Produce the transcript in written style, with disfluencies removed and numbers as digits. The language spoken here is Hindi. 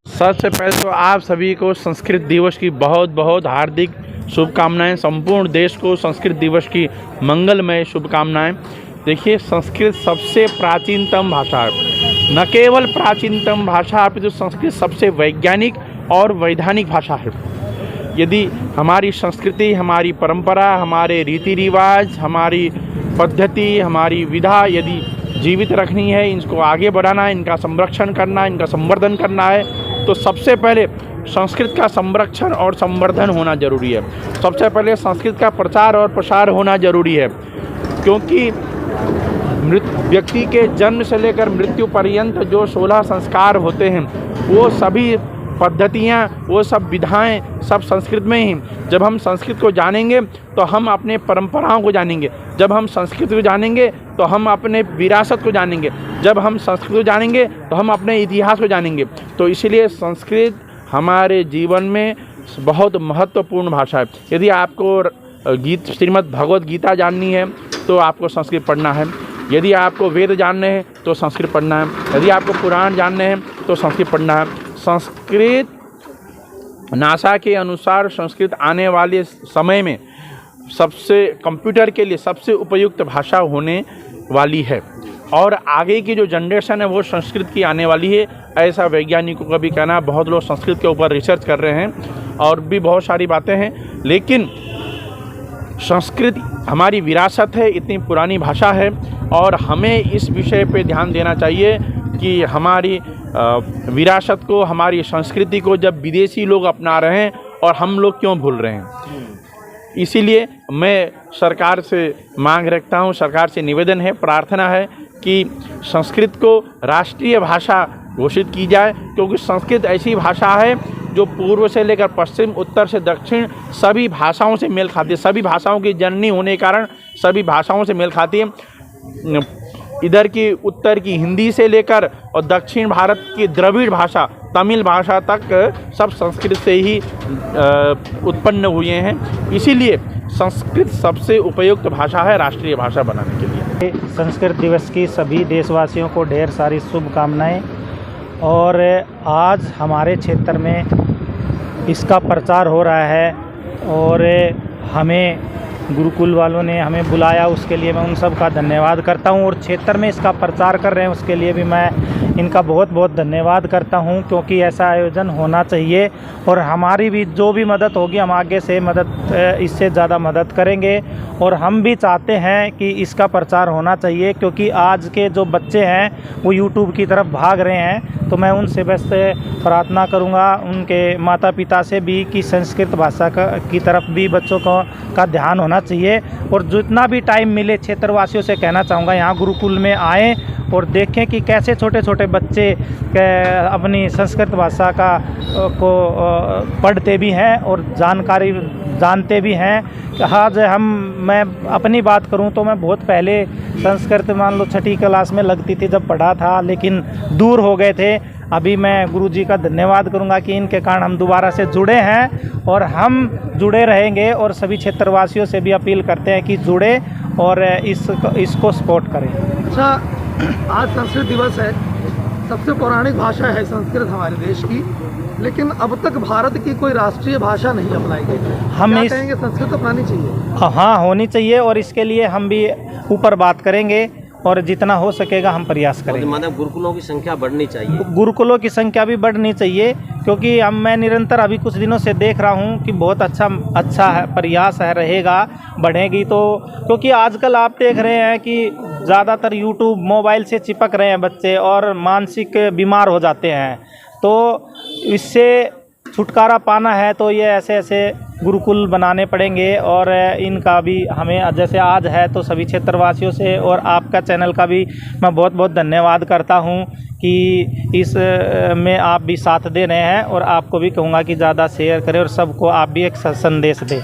सबसे पहले तो आप सभी को संस्कृत दिवस की बहुत बहुत हार्दिक शुभकामनाएं। संपूर्ण देश को संस्कृत दिवस की मंगलमय शुभकामनाएं। देखिए, संस्कृत सबसे प्राचीनतम भाषा है। न केवल प्राचीनतम भाषा अपितु संस्कृत सबसे वैज्ञानिक और वैधानिक भाषा है। यदि हमारी संस्कृति, हमारी परंपरा, हमारे रीति रिवाज, हमारी पद्धति, हमारी विधा यदि जीवित रखनी है, इनको आगे बढ़ाना है, इनका संरक्षण करना है, इनका संवर्धन करना है, तो सबसे पहले संस्कृत का संरक्षण और संवर्धन होना जरूरी है। सबसे पहले संस्कृत का प्रचार और प्रसार होना जरूरी है, क्योंकि व्यक्ति के जन्म से लेकर मृत्यु पर्यंत जो 16 संस्कार होते हैं, वो सभी पद्धतियाँ, वो सब विधाएं सब संस्कृत में ही। जब हम संस्कृत को जानेंगे तो हम अपने परंपराओं को जानेंगे। जब हम संस्कृत को जानेंगे तो हम अपने विरासत को जानेंगे। जब हम संस्कृत को जानेंगे तो हम अपने इतिहास को जानेंगे। तो इसलिए संस्कृत हमारे जीवन में बहुत महत्वपूर्ण भाषा है। यदि आपको श्रीमद् भगवद गीता जाननी है तो आपको संस्कृत पढ़ना है। यदि आपको वेद जानने हैं तो संस्कृत पढ़ना है। यदि आपको पुराण जानने हैं तो संस्कृत पढ़ना है। संस्कृत नासा के अनुसार संस्कृत आने वाले समय में सबसे कंप्यूटर के लिए सबसे उपयुक्त भाषा होने वाली है, और आगे की जो जनरेशन है वो संस्कृत की आने वाली है, ऐसा वैज्ञानिकों का भी कहना है। बहुत लोग संस्कृत के ऊपर रिसर्च कर रहे हैं और भी बहुत सारी बातें हैं, लेकिन संस्कृत हमारी विरासत है, इतनी पुरानी भाषा है, और हमें इस विषय पे ध्यान देना चाहिए कि हमारी विरासत को, हमारी संस्कृति को जब विदेशी लोग अपना रहे हैं और हम लोग क्यों भूल रहे हैं। इसीलिए मैं सरकार से मांग रखता हूं, सरकार से निवेदन है, प्रार्थना है कि संस्कृत को राष्ट्रीय भाषा घोषित की जाए, क्योंकि संस्कृत ऐसी भाषा है जो पूर्व से लेकर पश्चिम, उत्तर से दक्षिण सभी भाषाओं से मेल खाती है। सभी भाषाओं की जननी होने के कारण सभी भाषाओं से मेल खाती है। इधर की उत्तर की हिंदी से लेकर और दक्षिण भारत की द्रविड़ भाषा, तमिल भाषा तक सब संस्कृत से ही उत्पन्न हुए हैं। इसीलिए संस्कृत सबसे उपयुक्त भाषा है राष्ट्रीय भाषा बनाने के लिए। संस्कृत दिवस की सभी देशवासियों को ढेर सारी शुभकामनाएं। और आज हमारे क्षेत्र में इसका प्रचार हो रहा है और हमें गुरुकुल वालों ने हमें बुलाया, उसके लिए मैं उन सब का धन्यवाद करता हूं। और क्षेत्र में इसका प्रचार कर रहे हैं उसके लिए भी मैं इनका बहुत बहुत धन्यवाद करता हूं, क्योंकि ऐसा आयोजन होना चाहिए। और हमारी भी जो भी मदद होगी हम आगे से मदद इससे ज़्यादा मदद करेंगे। और हम भी चाहते हैं कि इसका प्रचार होना चाहिए, क्योंकि आज के जो बच्चे हैं वो यूट्यूब की तरफ भाग रहे हैं। तो मैं उनसे बस प्रार्थना करूंगा, उनके माता पिता से भी, कि संस्कृत भाषा की तरफ भी बच्चों का ध्यान होना चाहिए। और जितना भी टाइम मिले क्षेत्रवासियों से कहना चाहूँगा, यहाँ गुरुकुल में आएँ और देखें कि कैसे छोटे छोटे बच्चे अपनी संस्कृत भाषा को पढ़ते भी हैं और जानकारी जानते भी हैं। आज मैं अपनी बात करूं तो मैं बहुत पहले संस्कृत मान लो 6ठी क्लास में लगती थी जब पढ़ा था, लेकिन दूर हो गए थे। अभी मैं गुरुजी का धन्यवाद करूंगा कि इनके कारण हम दोबारा से जुड़े हैं और हम जुड़े रहेंगे। और सभी क्षेत्रवासियों से भी अपील करते हैं कि जुड़े और इसको सपोर्ट करें। अच्छा, आज संस्कृत दिवस है, सबसे पौराणिक भाषा है संस्कृत हमारे देश की, लेकिन अब तक भारत की कोई राष्ट्रीय भाषा नहीं अपनाई गई। हम कहेंगे संस्कृत अपनानी चाहिए? हाँ, होनी चाहिए, और इसके लिए हम भी ऊपर बात करेंगे और जितना हो सकेगा हम प्रयास करेंगे। मतलब गुरुकुलों की संख्या बढ़नी चाहिए। गुरुकुलों की संख्या भी बढ़नी चाहिए, क्योंकि मैं निरंतर अभी कुछ दिनों से देख रहा हूँ कि बहुत अच्छा है, प्रयास है, रहेगा, बढ़ेगी। तो क्योंकि आजकल आप देख रहे हैं कि ज़्यादातर यूट्यूब मोबाइल से चिपक रहे हैं बच्चे और मानसिक बीमार हो जाते हैं। तो इससे छुटकारा पाना है तो ये ऐसे गुरुकुल बनाने पड़ेंगे। और इनका भी हमें, जैसे आज है तो सभी क्षेत्रवासियों से और आपका चैनल का भी मैं बहुत बहुत धन्यवाद करता हूं कि इस में आप भी साथ दे रहे हैं। और आपको भी कहूँगा कि ज़्यादा शेयर करें और सबको आप भी एक संदेश दें।